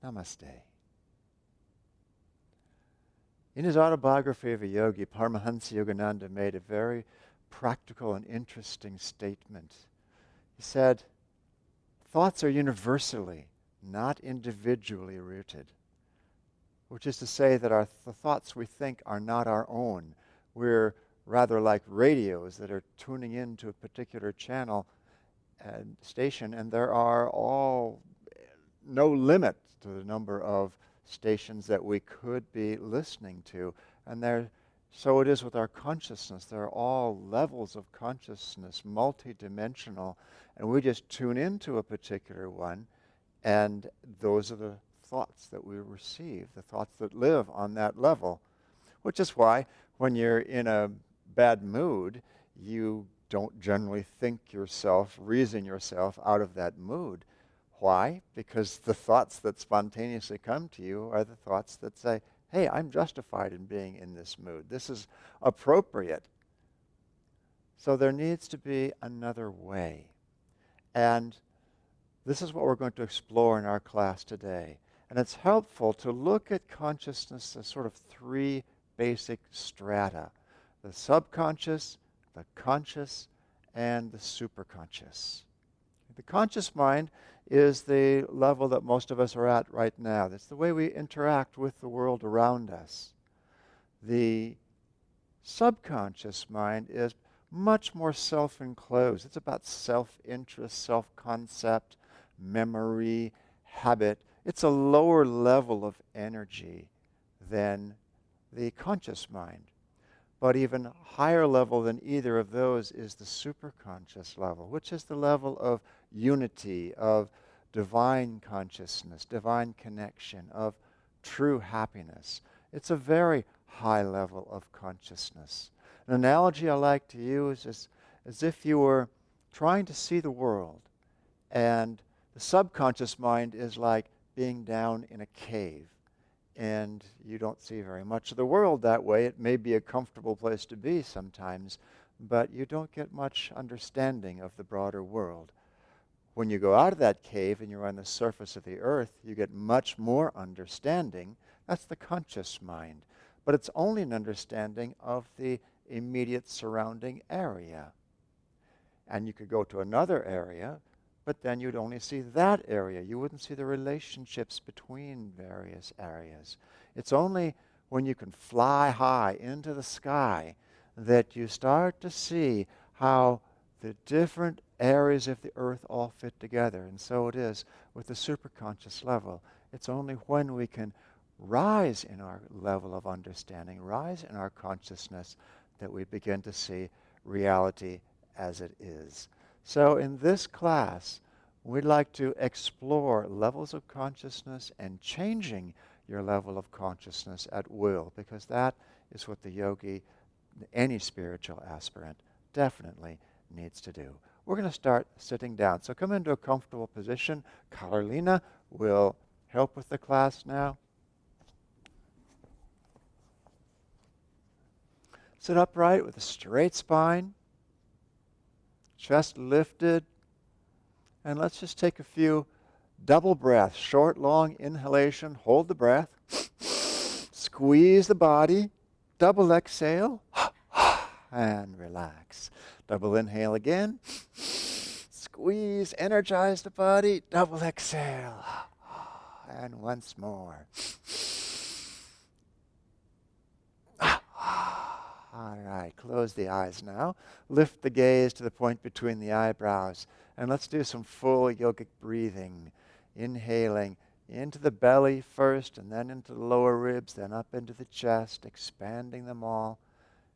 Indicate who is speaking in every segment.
Speaker 1: Namaste. In his autobiography of a yogi, Paramahansa Yogananda made a very practical and interesting statement. He said, thoughts are universally, not individually rooted, which is to say that the thoughts we think are not our own. We're rather like radios that are tuning into a particular channel and station, and there are no limit to the number of stations that we could be listening to. And so it is with our consciousness. There are all levels of consciousness, multidimensional, and we just tune into a particular one, and those are the thoughts that we receive, the thoughts that live on that level, which is why when you're in a bad mood, you don't generally reason yourself out of that mood. Why? Because the thoughts that spontaneously come to you are the thoughts that say, hey, I'm justified in being in this mood. This is appropriate. So there needs to be another way. And this is what we're going to explore in our class today. And it's helpful to look at consciousness as sort of three basic strata: the subconscious, the conscious, and the superconscious. The conscious mind is the level that most of us are at right now. That's the way we interact with the world around us. The subconscious mind is much more self-enclosed. It's about self-interest, self-concept, memory, habit. It's a lower level of energy than the conscious mind. But even higher level than either of those is the superconscious level, which is the level of unity, of divine consciousness, divine connection, of true happiness. It's a very high level of consciousness. An analogy I like to use is as if you were trying to see the world, and the subconscious mind is like being down in a cave, and you don't see very much of the world that way. It may be a comfortable place to be sometimes, but you don't get much understanding of the broader world. When you go out of that cave and you're on the surface of the earth, you get much more understanding. That's the conscious mind. But it's only an understanding of the immediate surrounding area. And you could go to another area, but then you'd only see that area. You wouldn't see the relationships between various areas. It's only when you can fly high into the sky that you start to see how the different areas of the earth all fit together. And so it is with the superconscious level. It's only when we can rise in our level of understanding, rise in our consciousness, that we begin to see reality as it is. So in this class, we'd like to explore levels of consciousness and changing your level of consciousness at will, because that is what the yogi, any spiritual aspirant, definitely needs to do. We're going to start sitting down. So come into a comfortable position. Carolina will help with the class now. Sit upright with a straight spine, chest lifted, and let's just take a few double breaths. Short, long inhalation, hold the breath, squeeze the body, double exhale, and relax. Double inhale again, squeeze, energize the body, double exhale, and once more. All right, close the eyes now. Lift the gaze to the point between the eyebrows. And let's do some full yogic breathing. Inhaling into the belly first, and then into the lower ribs, then up into the chest, expanding them all.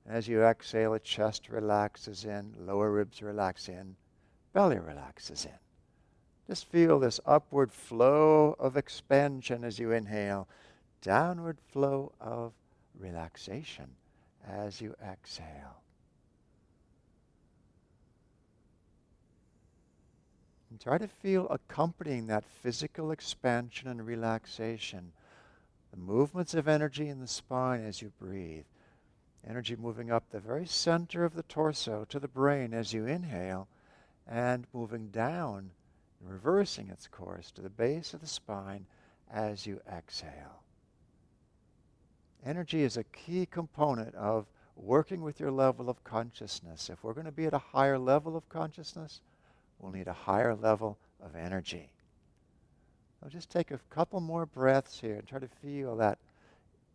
Speaker 1: As you exhale, the chest relaxes in, lower ribs relax in, belly relaxes in. Just feel this upward flow of expansion as you inhale, downward flow of relaxation as you exhale. And try to feel accompanying that physical expansion and relaxation, the movements of energy in the spine as you breathe. Energy moving up the very center of the torso to the brain as you inhale, and moving down, reversing its course to the base of the spine as you exhale. Energy is a key component of working with your level of consciousness. If we're going to be at a higher level of consciousness, we'll need a higher level of energy. So just take a couple more breaths here and try to feel that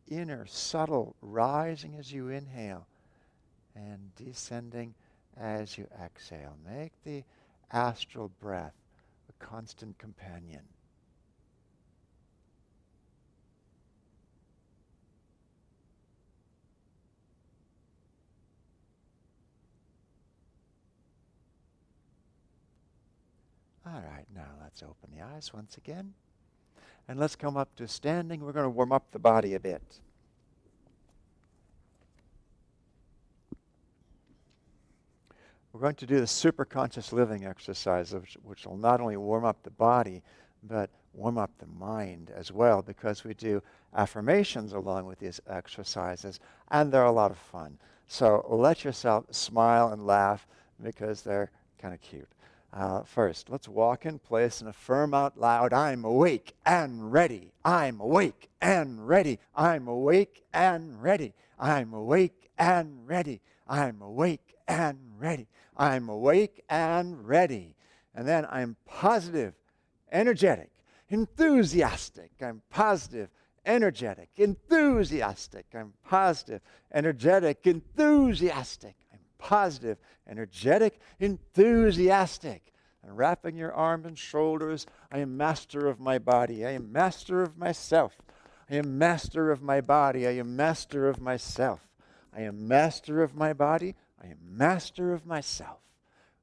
Speaker 1: inner, subtle rising as you inhale and descending as you exhale. Make the astral breath a constant companion. All right, now let's open the eyes once again. And let's come up to standing. We're going to warm up the body a bit. We're going to do the super conscious living exercise, which will not only warm up the body, but warm up the mind as well, because we do affirmations along with these exercises, and they're a lot of fun. So let yourself smile and laugh because they're kind of cute. First, let's walk in place and affirm out loud, I'm awake and ready. I'm awake and ready. I'm awake and ready. I'm awake and ready. I'm awake and ready. I'm awake and ready. And then I'm positive, energetic, enthusiastic. I'm positive, energetic, enthusiastic. I'm positive, energetic, enthusiastic. I'm positive, energetic, enthusiastic. And wrapping your arms and shoulders, I am master of my body. I am master of myself. I am master of my body. I am master of myself. I am master of my body. I am master of myself.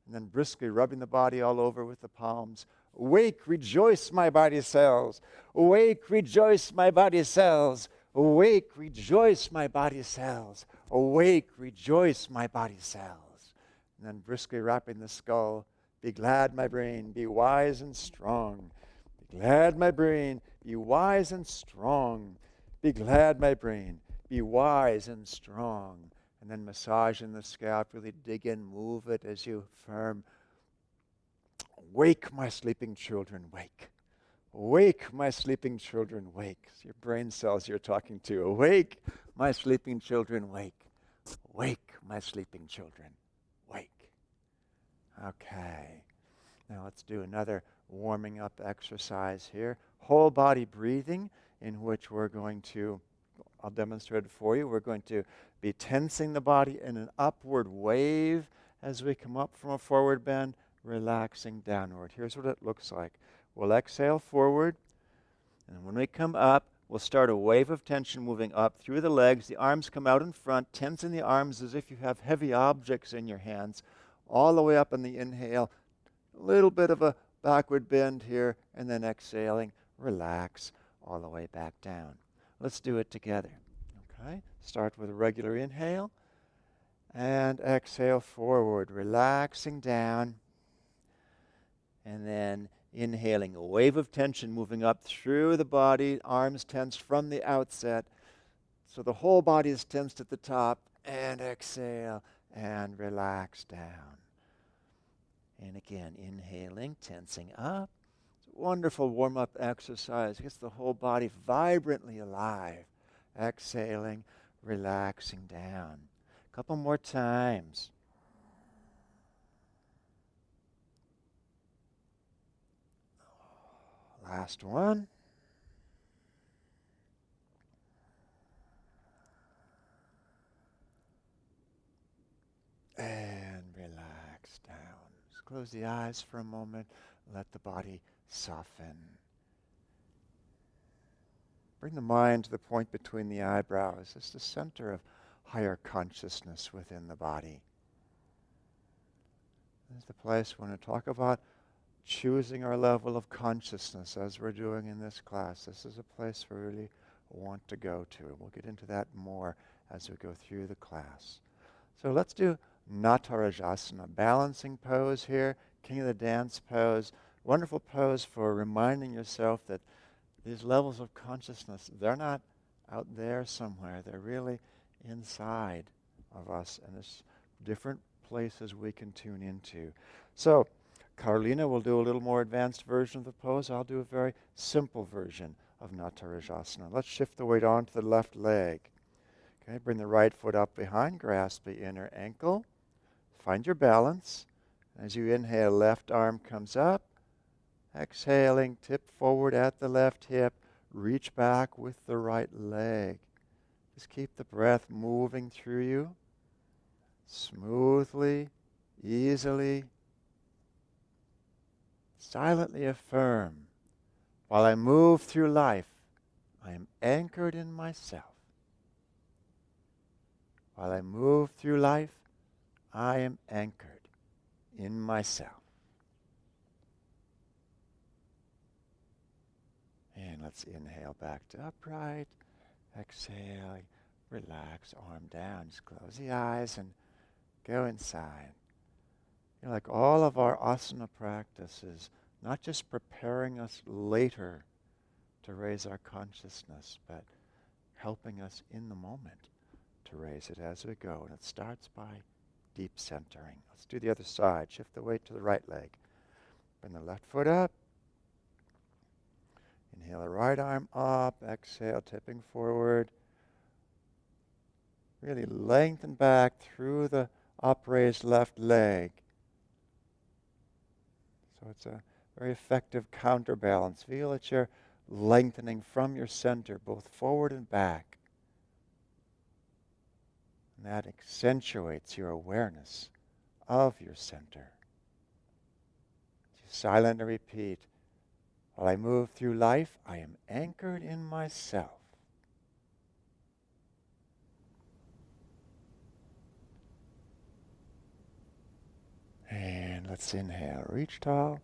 Speaker 1: And then briskly rubbing the body all over with the palms. Awake, rejoice, my body cells. Awake, rejoice, my body cells. Awake, rejoice, my body cells. Awake, rejoice, my body cells. And then briskly wrapping the skull. Be glad, my brain, be wise and strong. Be glad, my brain, be wise and strong. Be glad, my brain, be wise and strong. And then massaging the scalp, really dig in, move it as you affirm. Wake, my sleeping children, wake. Wake, my sleeping children, wake. It's your brain cells you're talking to. Awake, my sleeping children, wake. Wake, my sleeping children, wake. Okay. Now let's do another warming up exercise here. Whole body breathing, in which we're going to, I'll demonstrate it for you. We're going to be tensing the body in an upward wave as we come up from a forward bend, relaxing downward. Here's what it looks like. We'll exhale forward, and when we come up, we'll start a wave of tension moving up through the legs. The arms come out in front, tensing the arms as if you have heavy objects in your hands, all the way up in the inhale. A little bit of a backward bend here, and then exhaling, relax all the way back down. Let's do it together. Okay? Start with a regular inhale, and exhale forward, relaxing down, and then inhaling, a wave of tension moving up through the body, arms tensed from the outset. So the whole body is tensed at the top, and exhale, and relax down. And again, inhaling, tensing up. It's a wonderful warm-up exercise. It gets the whole body vibrantly alive. Exhaling, relaxing down. A couple more times. Last one. And relax down. Just close the eyes for a moment. Let the body soften. Bring the mind to the point between the eyebrows. It's the center of higher consciousness within the body. This is the place we want to talk about choosing our level of consciousness as we're doing in this class. This is a place we really want to go to. And we'll get into that more as we go through the class. So let's do Natarajasana, balancing pose here, King of the Dance pose. Wonderful pose for reminding yourself that these levels of consciousness, they're not out there somewhere. They're really inside of us, and there's different places we can tune into. So Carolina will do a little more advanced version of the pose. I'll do a very simple version of Natarajasana. Let's shift the weight onto the left leg. Okay, bring the right foot up behind, grasp the inner ankle. Find your balance. As you inhale, left arm comes up. Exhaling, tip forward at the left hip. Reach back with the right leg. Just keep the breath moving through you, smoothly, easily. Silently affirm, while I move through life, I am anchored in myself. While I move through life, I am anchored in myself. And let's inhale back to upright. Exhale, relax, arm down. Just close the eyes and go inside. You know, like all of our asana practices, not just preparing us later to raise our consciousness, but helping us in the moment to raise it as we go. And it starts by deep centering. Let's do the other side. Shift the weight to the right leg. Bring the left foot up. Inhale the right arm up. Exhale, tipping forward. Really lengthen back through the upraised left leg. So it's a very effective counterbalance. Feel that you're lengthening from your center, both forward and back. And that accentuates your awareness of your center. You silently repeat, while I move through life, I am anchored in myself. And let's inhale, reach tall.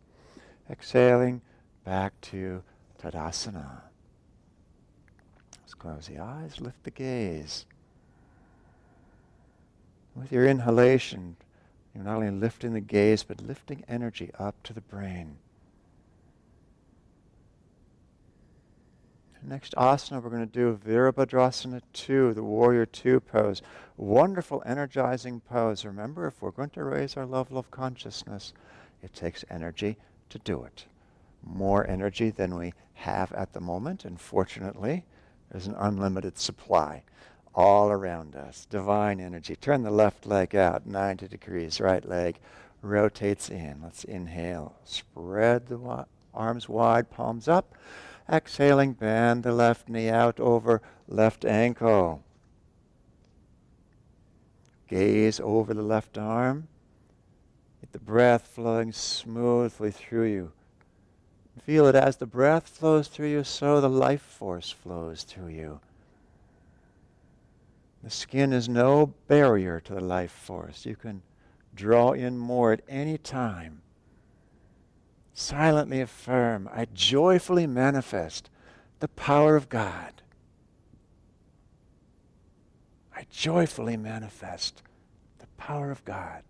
Speaker 1: Exhaling, back to Tadasana. Let's close the eyes, lift the gaze. With your inhalation, you're not only lifting the gaze, but lifting energy up to the brain. Next asana, we're going to do Virabhadrasana 2, the Warrior 2 pose. Wonderful, energizing pose. Remember, if we're going to raise our level of consciousness, it takes energy to do it. More energy than we have at the moment, and fortunately, there's an unlimited supply all around us. Divine energy. Turn the left leg out, 90 degrees. Right leg rotates in. Let's inhale. Spread the arms wide, palms up. Exhaling, bend the left knee out over left ankle. Gaze over the left arm. Get the breath flowing smoothly through you. Feel it as the breath flows through you, so the life force flows through you. The skin is no barrier to the life force. You can draw in more at any time. Silently affirm, I joyfully manifest the power of God. I joyfully manifest the power of God.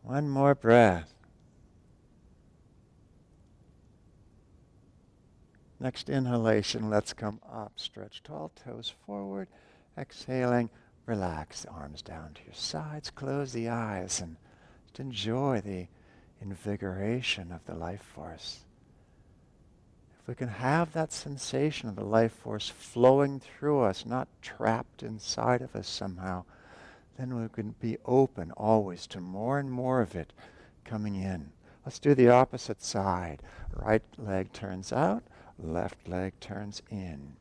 Speaker 1: One more breath. Next inhalation, let's come up. Stretch tall, toes forward. Exhaling, relax the arms down to your sides. Close the eyes and just enjoy the invigoration of the life force. If we can have that sensation of the life force flowing through us, not trapped inside of us somehow, then we can be open always to more and more of it coming in. Let's do the opposite side. Right leg turns out, left leg turns in.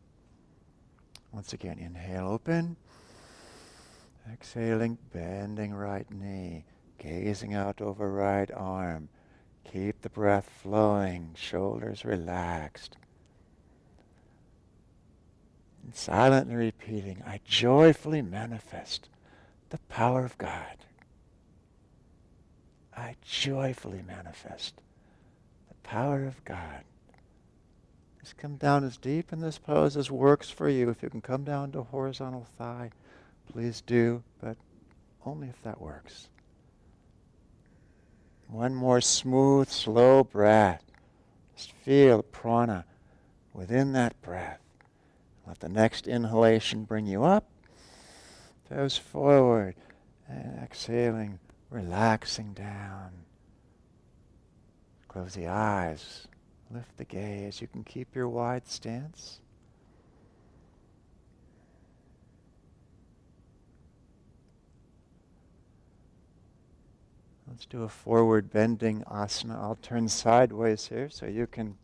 Speaker 1: Once again, inhale, open. Exhaling, bending right knee, gazing out over right arm. Keep the breath flowing, shoulders relaxed. And silently repeating, I joyfully manifest the power of God. I joyfully manifest the power of God. Just come down as deep in this pose as works for you. If you can come down to horizontal thigh, please do, but only if that works. One more smooth, slow breath. Just feel prana within that breath. Let the next inhalation bring you up. Toes forward. And exhaling, relaxing down. Close the eyes. Lift the gaze. You can keep your wide stance. Let's do a forward bending asana. I'll turn sideways here so you can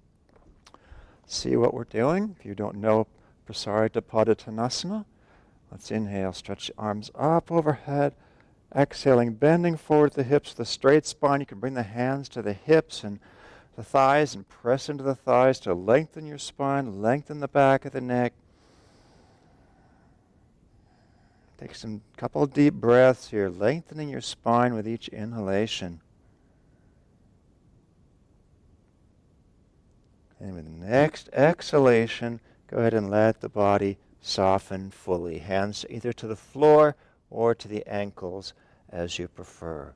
Speaker 1: see what we're doing. If you don't know Prasarita Padottanasana, let's inhale, stretch the arms up overhead. Exhaling, bending forward the hips, the straight spine. You can bring the hands to the hips and the thighs and press into the thighs to lengthen your spine, lengthen the back of the neck. Take some couple deep breaths here, lengthening your spine with each inhalation. And with the next exhalation, go ahead and let the body soften fully. Hands either to the floor or to the ankles as you prefer.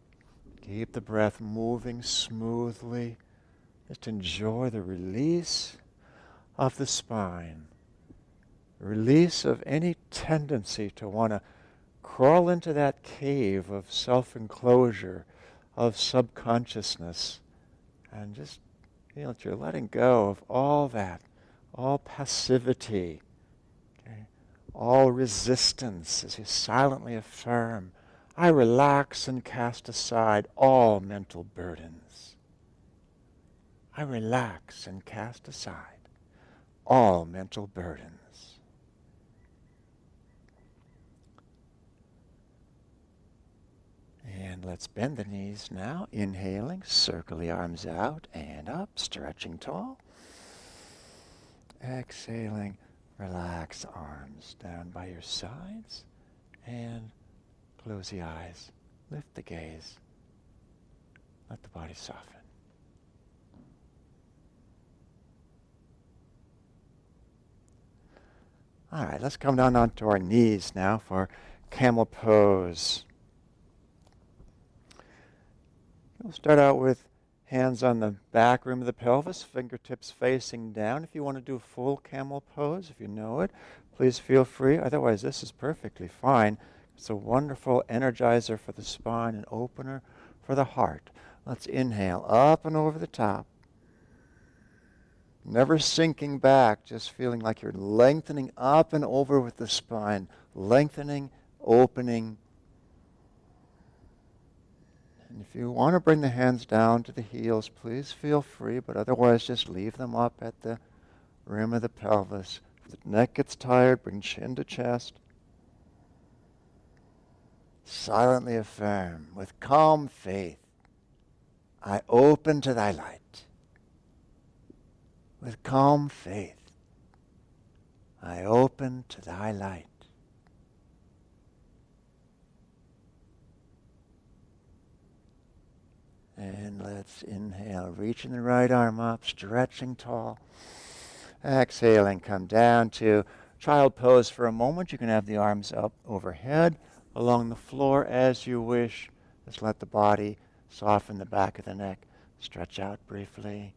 Speaker 1: Keep the breath moving smoothly. Just enjoy the release of the spine. Release of any tendency to want to crawl into that cave of self-enclosure, of subconsciousness, and just feel that you're letting go of all that, all passivity, okay? All resistance as you silently affirm, I relax and cast aside all mental burdens. I relax and cast aside all mental burdens. And let's bend the knees now. Inhaling, circle the arms out and up, stretching tall. Exhaling, relax arms down by your sides and close the eyes. Lift the gaze. Let the body soften. All right, let's come down onto our knees now for camel pose. We'll start out with hands on the back rim of the pelvis, fingertips facing down. If you want to do full camel pose, if you know it, please feel free. Otherwise, this is perfectly fine. It's a wonderful energizer for the spine, an opener for the heart. Let's inhale up and over the top. Never sinking back, just feeling like you're lengthening up and over with the spine. Lengthening, opening. And if you want to bring the hands down to the heels, please feel free, but otherwise just leave them up at the rim of the pelvis. If the neck gets tired, bring chin to chest. Silently affirm, with calm faith, I open to thy light. With calm faith, I open to thy light. And let's inhale, reaching the right arm up, stretching tall. Exhaling, come down to child pose for a moment. You can have the arms up overhead, along the floor as you wish. Just let the body soften the back of the neck. Stretch out briefly.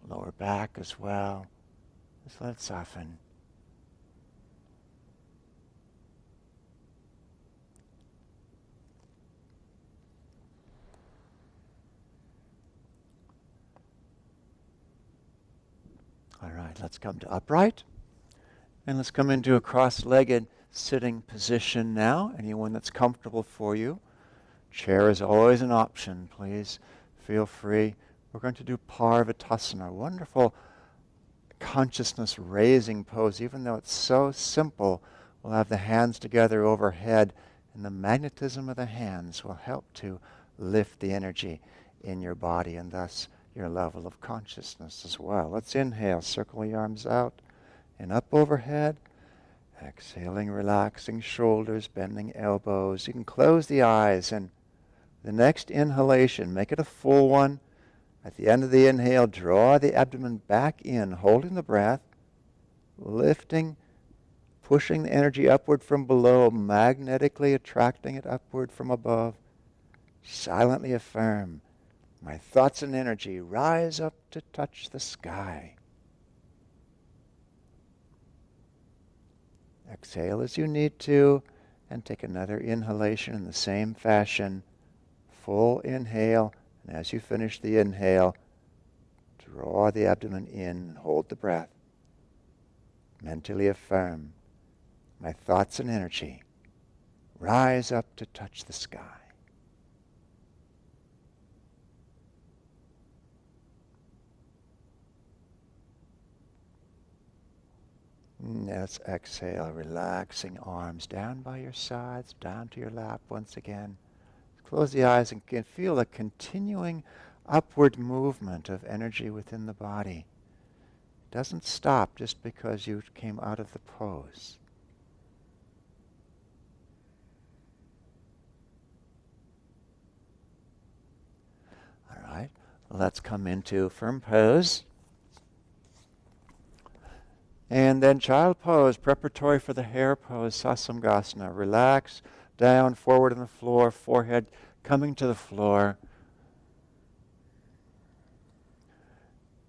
Speaker 1: Lower back as well. Just let it soften. All right, let's come to upright. And let's come into a cross-legged sitting position now. Anyone that's comfortable for you. Chair is always an option. Please feel free. We're going to do Parvatasana, a wonderful consciousness-raising pose. Even though it's so simple, we'll have the hands together overhead, and the magnetism of the hands will help to lift the energy in your body and thus your level of consciousness as well. Let's inhale, circle the arms out and up overhead. Exhaling, relaxing shoulders, bending elbows. You can close the eyes, and the next inhalation, make it a full one. At the end of the inhale, draw the abdomen back in, holding the breath, lifting, pushing the energy upward from below, magnetically attracting it upward from above. Silently affirm, my thoughts and energy rise up to touch the sky. Exhale as you need to, and take another inhalation in the same fashion. Full inhale And as you finish the inhale, draw the abdomen in and hold the breath. Mentally affirm, my thoughts and energy rise up to touch the sky. Let's exhale, relaxing arms down by your sides, down to your lap once again. Close the eyes and can feel a continuing upward movement of energy within the body. It doesn't stop just because you came out of the pose. All right, let's come into firm pose. And then child pose, preparatory for the hare pose, Sasamgasana. Relax, down, forward on the floor, forehead coming to the floor.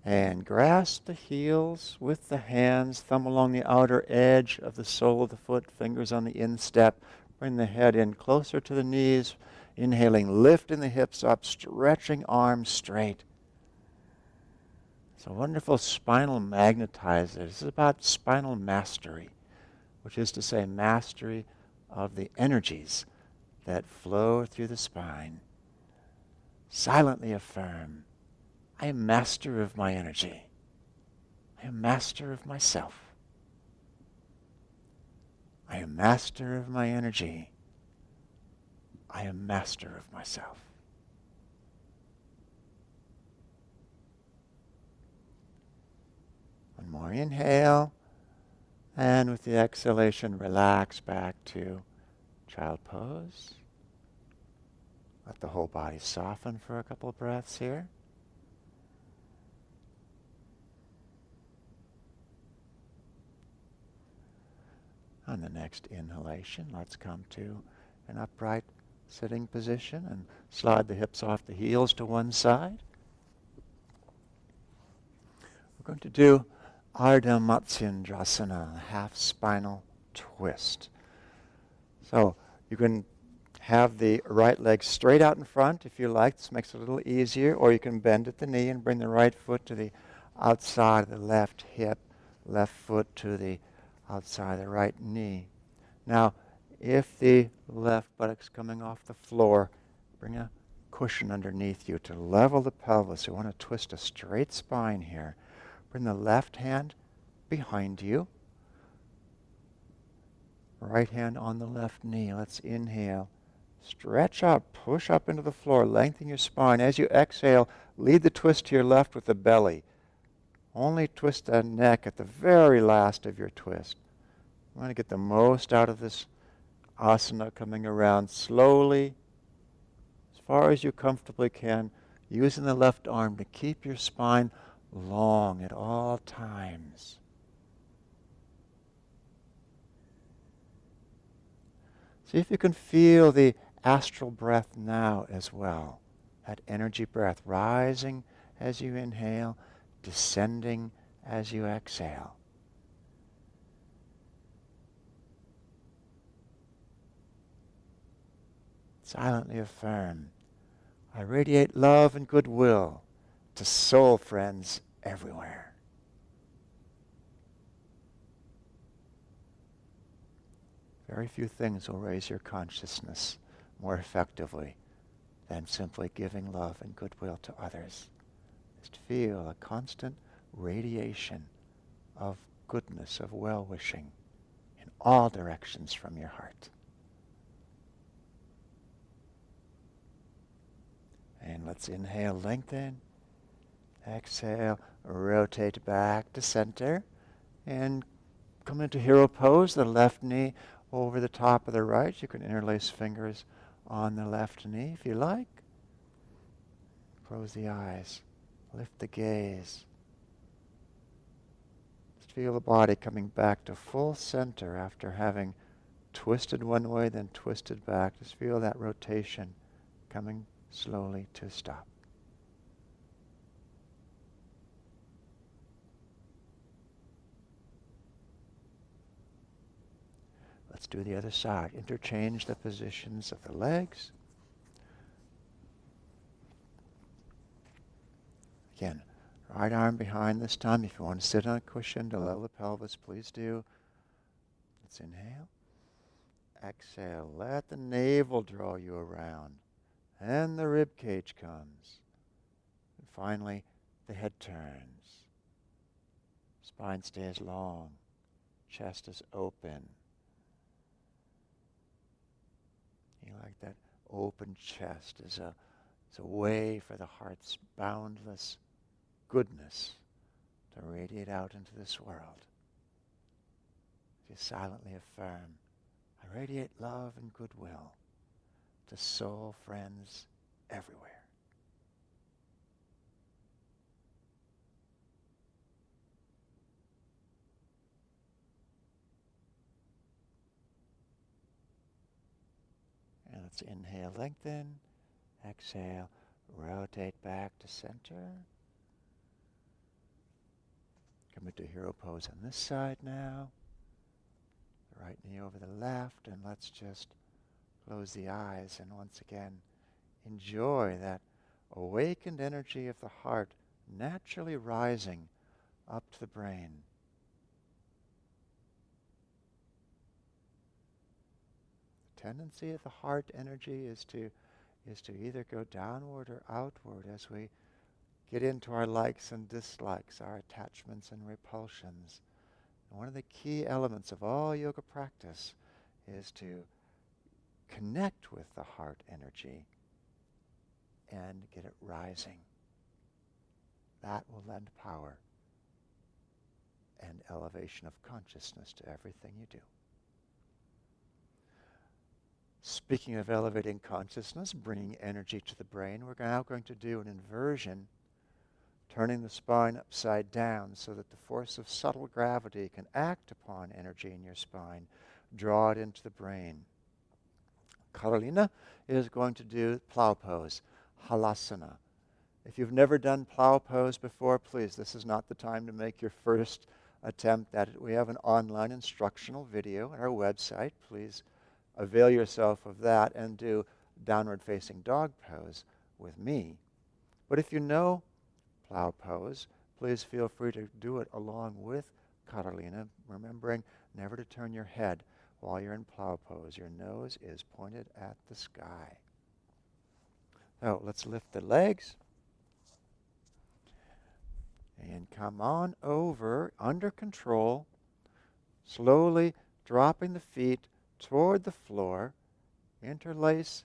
Speaker 1: And grasp the heels with the hands, thumb along the outer edge of the sole of the foot, fingers on the instep. Bring the head in closer to the knees. Inhaling, lifting the hips up, stretching arms straight. It's a wonderful spinal magnetizer. This is about spinal mastery, which is to say mastery of the energies that flow through the spine. Silently affirm, I am master of my energy. I am master of myself. I am master of my energy. I am master of myself. One more inhale, and with the exhalation, relax back to child pose. Let the whole body soften for a couple of breaths here. On the next inhalation, let's come to an upright sitting position and slide the hips off the heels to one side. We're going to do Ardha Matsyendrasana, half spinal twist. So you can have the right leg straight out in front if you like. This makes it a little easier. Or you can bend at the knee and bring the right foot to the outside of the left hip, left foot to the outside of the right knee. Now, if the left buttock's coming off the floor, bring a cushion underneath you to level the pelvis. You want to twist a straight spine here. Bring the left hand behind you. Right hand on the left knee. Let's inhale. Stretch up, push up into the floor, lengthen your spine. As you exhale, lead the twist to your left with the belly. Only twist the neck at the very last of your twist. You want to get the most out of this asana, coming around slowly, as far as you comfortably can, using the left arm to keep your spine long at all times. See if you can feel the astral breath now as well. That energy breath rising as you inhale, descending as you exhale. Silently affirm, I radiate love and goodwill to soul friends everywhere. Very few things will raise your consciousness more effectively than simply giving love and goodwill to others. Just feel a constant radiation of goodness, of well-wishing in all directions from your heart. And let's inhale, lengthen. Exhale, rotate back to center. And come into hero pose, the left knee over the top of the right. You can interlace fingers on the left knee if you like. Close the eyes. Lift the gaze. Just feel the body coming back to full center after having twisted one way, then twisted back. Just feel that rotation coming slowly to stop. Let's do the other side. Interchange the positions of the legs. Again, right arm behind this time. If you want to sit on a cushion to level the pelvis, please do. Let's inhale. Exhale. Let the navel draw you around. And the rib cage comes. And finally, the head turns. Spine stays long. Chest is open. You like that open chest is a way for the heart's boundless goodness to radiate out into this world. You silently affirm, I radiate love and goodwill to soul friends everywhere. And let's inhale, lengthen. Exhale, rotate back to center. Come into hero pose on this side now. The right knee over the left, and let's just close the eyes and once again enjoy that awakened energy of the heart naturally rising up to the brain. The tendency of the heart energy is to either go downward or outward as we get into our likes and dislikes, our attachments and repulsions. And one of the key elements of all yoga practice is to connect with the heart energy and get it rising. That will lend power and elevation of consciousness to everything you do. Speaking of elevating consciousness, bringing energy to the brain, we're now going to do an inversion, turning the spine upside down so that the force of subtle gravity can act upon energy in your spine, draw it into the brain. Karolina is going to do plow pose, halasana. If you've never done plow pose before, please, this is not the time to make your first attempt at it. We have an online instructional video on our website. Please avail yourself of that and do downward facing dog pose with me. But if you know plow pose, please feel free to do it along with Karolina, remembering never to turn your head while you're in plow pose. Your nose is pointed at the sky. So let's lift the legs and come on over under control, slowly dropping the feet toward the floor. Interlace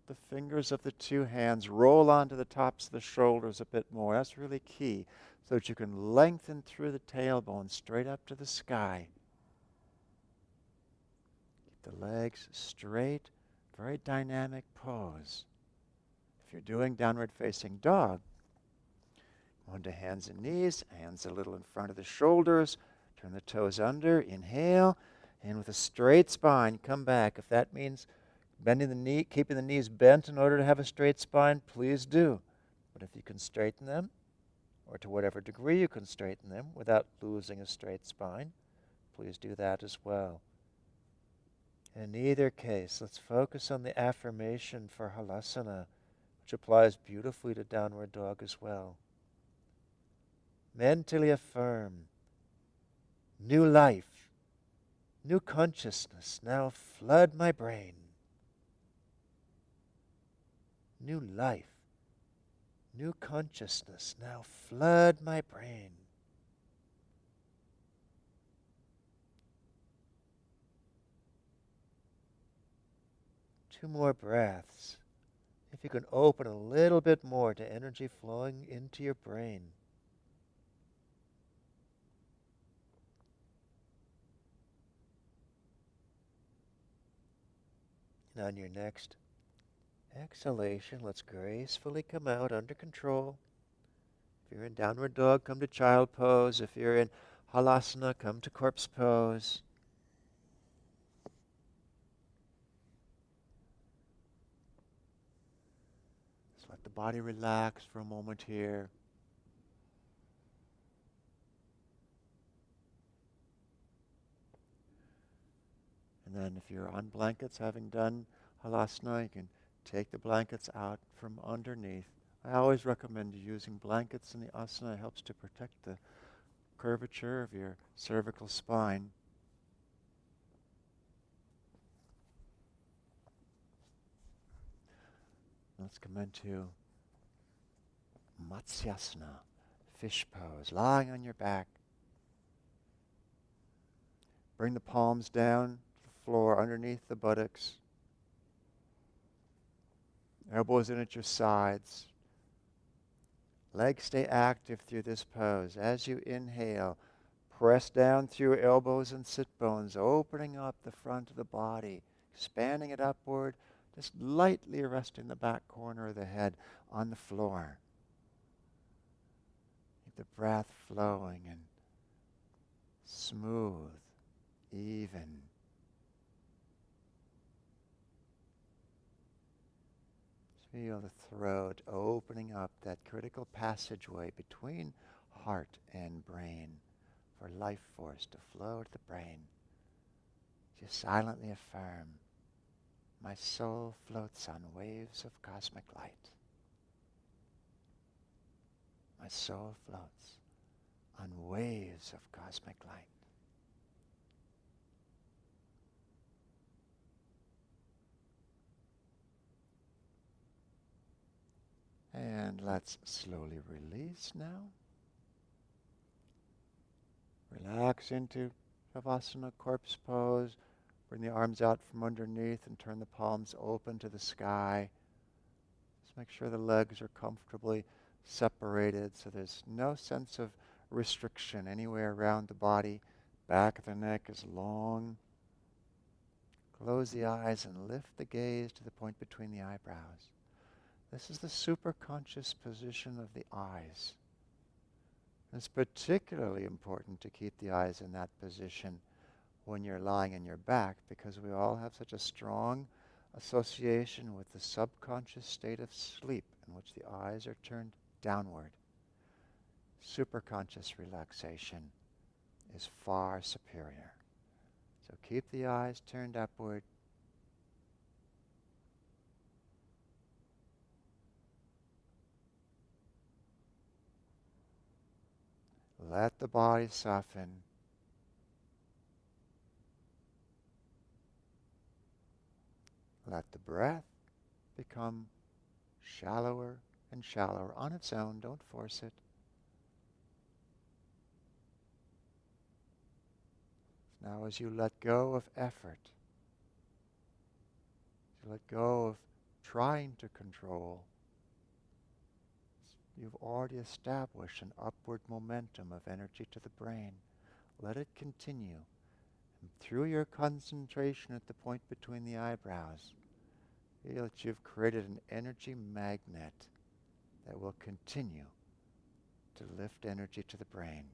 Speaker 1: the fingers of the two hands, roll onto the tops of the shoulders a bit more. That's really key, so that you can lengthen through the tailbone straight up to the sky. Keep the legs straight, very dynamic pose. If you're doing downward facing dog, onto hands and knees, hands a little in front of the shoulders, turn the toes under, inhale, and with a straight spine, come back. If that means bending the knee, keeping the knees bent in order to have a straight spine, please do. But if you can straighten them, or to whatever degree you can straighten them without losing a straight spine, please do that as well. In either case, let's focus on the affirmation for halasana, which applies beautifully to downward dog as well. Mentally affirm, new life, new consciousness now flood my brain. New life, new consciousness now flood my brain. Two more breaths. If you can open a little bit more to energy flowing into your brain. And on your next exhalation, let's gracefully come out under control. If you're in downward dog, come to child pose. If you're in halasana, come to corpse pose. Just let the body relax for a moment here. And then if you're on blankets, having done halasana, you can take the blankets out from underneath I always recommend using blankets in the asana. It helps to protect the curvature of your cervical spine. Let's come into Matsyasana, fish pose, lying on your back. Bring the palms down to the floor underneath the buttocks. Elbows in at your sides. Legs stay active through this pose. As you inhale, press down through your elbows and sit bones, opening up the front of the body, expanding it upward, just lightly resting the back corner of the head on the floor. Keep the breath flowing and smooth, even. Feel the throat opening up, that critical passageway between heart and brain for life force to flow to the brain. Just silently affirm, my soul floats on waves of cosmic light. My soul floats on waves of cosmic light. And let's slowly release now. Relax into Shavasana, corpse pose. Bring the arms out from underneath and turn the palms open to the sky. Just make sure the legs are comfortably separated so there's no sense of restriction anywhere around the body. Back of the neck is long. Close the eyes and lift the gaze to the point between the eyebrows. This is the superconscious position of the eyes. It's particularly important to keep the eyes in that position when you're lying on your back, because we all have such a strong association with the subconscious state of sleep in which the eyes are turned downward. Superconscious relaxation is far superior. So keep the eyes turned upward. Let the body soften. Let the breath become shallower and shallower on its own. Don't force it. Now as you let go of effort, you let go of trying to control, you've already established an upward momentum of energy to the brain. Let it continue. And through your concentration at the point between the eyebrows, feel that you've created an energy magnet that will continue to lift energy to the brain.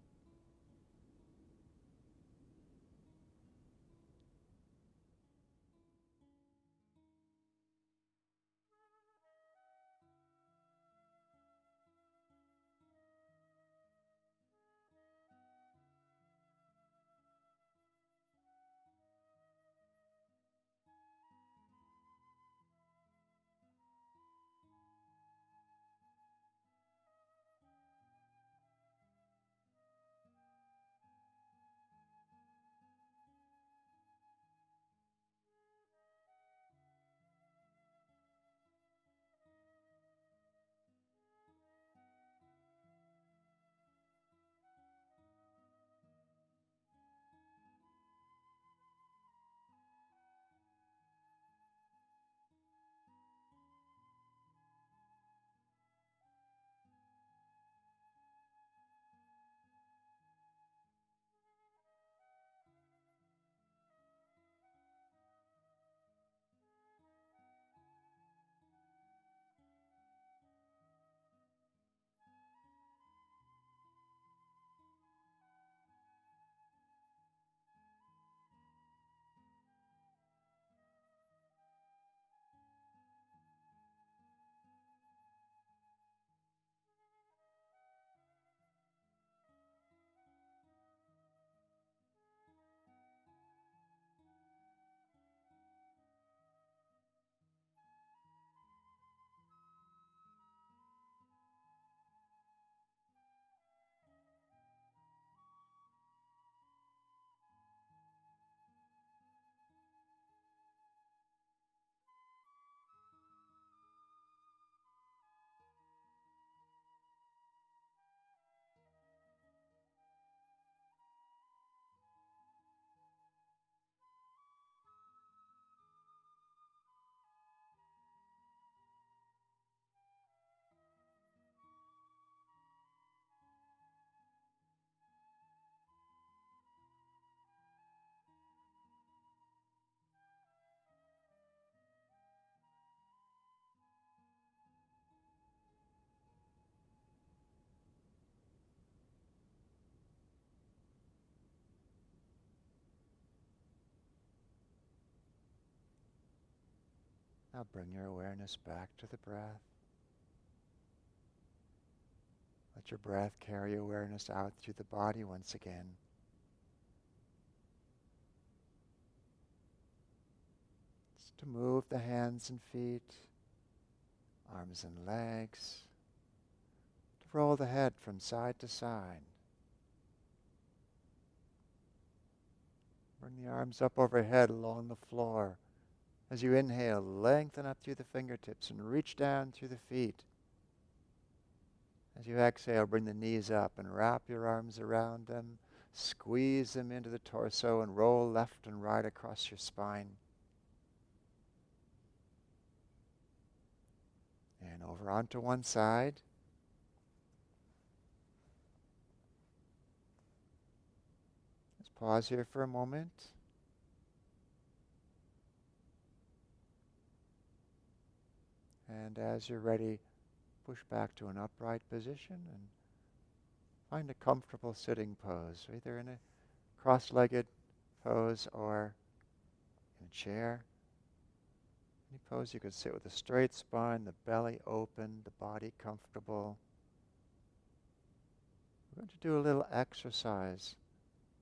Speaker 1: Now bring your awareness back to the breath. Let your breath carry awareness out through the body once again. Just to move the hands and feet, arms and legs, to roll the head from side to side. Bring the arms up overhead along the floor. As you inhale, lengthen up through the fingertips and reach down through the feet. As you exhale, bring the knees up and wrap your arms around them. Squeeze them into the torso and roll left and right across your spine. And over onto one side. Let's pause here for a moment. And as you're ready, push back to an upright position and find a comfortable sitting pose, either in a cross-legged pose or in a chair. Any pose you could sit with a straight spine, the belly open, the body comfortable. We're going to do a little exercise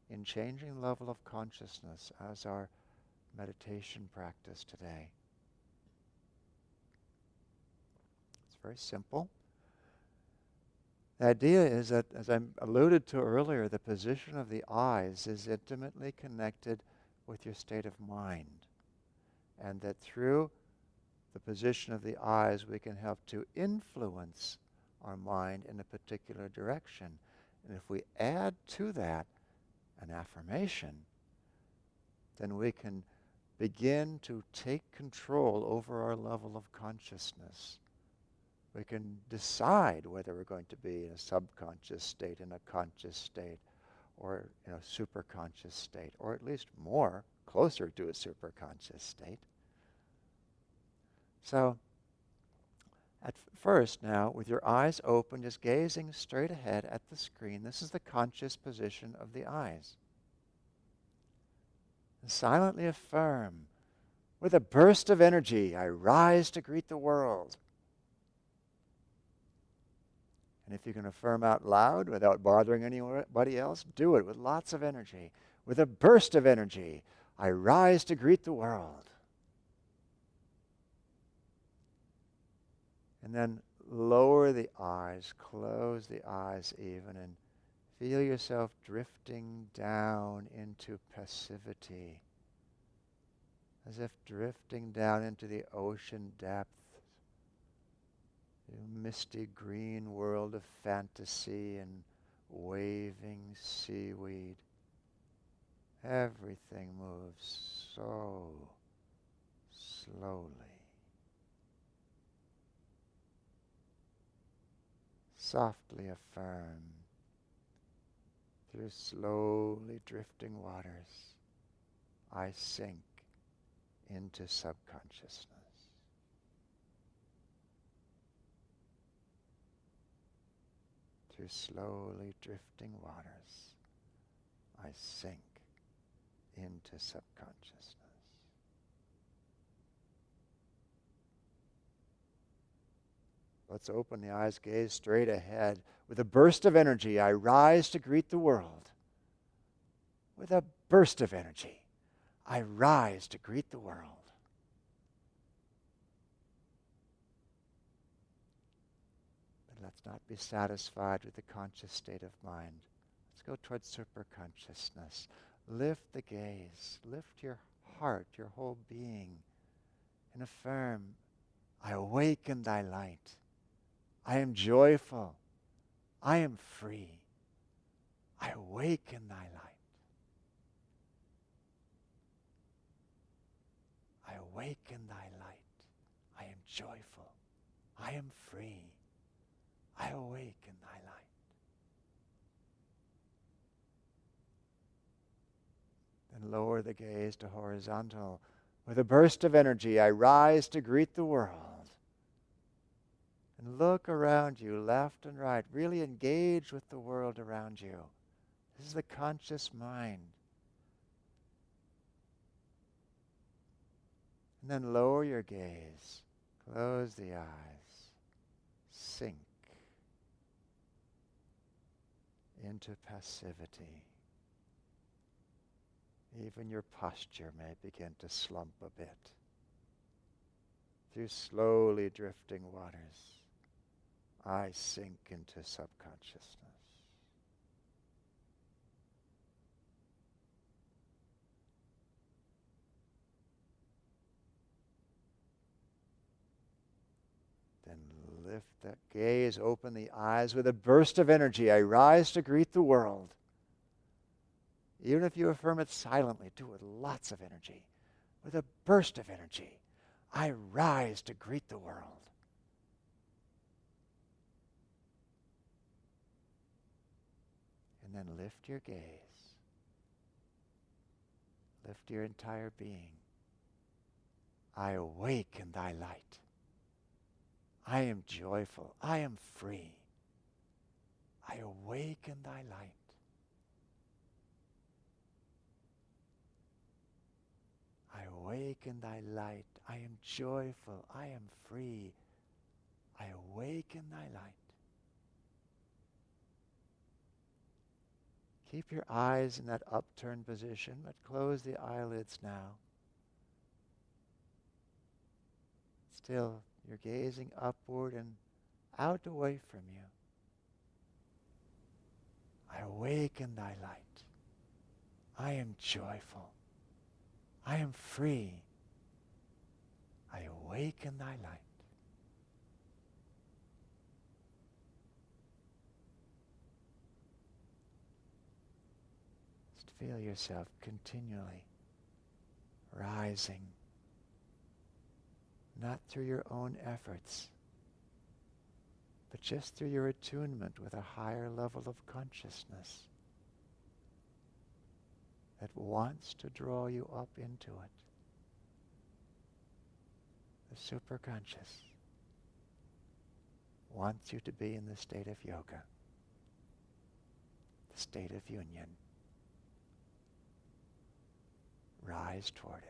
Speaker 1: in changing level of consciousness as our meditation practice today. It's very simple. The idea is that, as I alluded to earlier, the position of the eyes is intimately connected with your state of mind. And that through the position of the eyes, we can help to influence our mind in a particular direction. And if we add to that an affirmation, then we can begin to take control over our level of consciousness. We can decide whether we're going to be in a subconscious state, in a conscious state, or in a superconscious state, or at least more, closer to a superconscious state. So, at first now, with your eyes open, just gazing straight ahead at the screen, this is the conscious position of the eyes. And silently affirm, with a burst of energy, I rise to greet the world. And if you can affirm out loud without bothering anybody else, do it with lots of energy. With a burst of energy, I rise to greet the world. And then lower the eyes, close the eyes even, and feel yourself drifting down into passivity, as if drifting down into the ocean depths, the misty green world of fantasy and waving seaweed. Everything moves so slowly. Softly affirm, through slowly drifting waters, I sink into subconsciousness. Through slowly drifting waters, I sink into subconsciousness. Let's open the eyes, gaze straight ahead. With a burst of energy, I rise to greet the world. With a burst of energy, I rise to greet the world. But let's not be satisfied with the conscious state of mind. Let's go towards superconsciousness. Lift the gaze, lift your heart, your whole being, and affirm, I awaken thy light. I am joyful. I am free. I awaken thy light. I awaken thy light. I am joyful. I am free. I awaken thy light. Then lower the gaze to horizontal. With a burst of energy, I rise to greet the world. And look around you, left and right. Really engage with the world around you. This is the conscious mind. And then lower your gaze. Close the eyes. Sink into passivity. Even your posture may begin to slump a bit. Through slowly drifting waters, I sink into subconsciousness. Then lift that gaze, open the eyes with a burst of energy. I rise to greet the world. Even if you affirm it silently, do it with lots of energy. With a burst of energy, I rise to greet the world. And then lift your gaze. Lift your entire being. I awake in thy light. I am joyful. I am free. I awake in thy light. I awake in thy light. I am joyful. I am free. I awake in thy light. Keep your eyes in that upturned position, but close the eyelids now. Still, you're gazing upward and out away from you. I awake in thy light. I am joyful. I am free. I awake in thy light. Just feel yourself continually rising, not through your own efforts, but just through your attunement with a higher level of consciousness that wants to draw you up into it. The superconscious wants you to be in the state of yoga, the state of union. Rise toward it.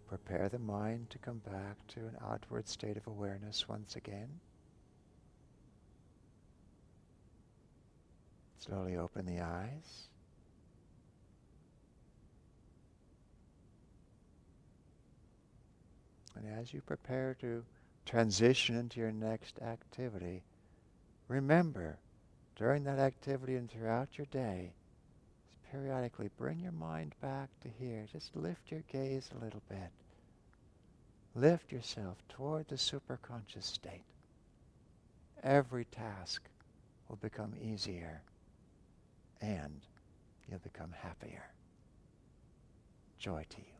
Speaker 1: prepare the mind to come back to an outward state of awareness once again. Slowly open the eyes. And as you prepare to transition into your next activity, remember, during that activity and throughout your day, just periodically bring your mind back to here. Just lift your gaze a little bit. Lift yourself toward the superconscious state. Every task will become easier and you'll become happier. Joy to you.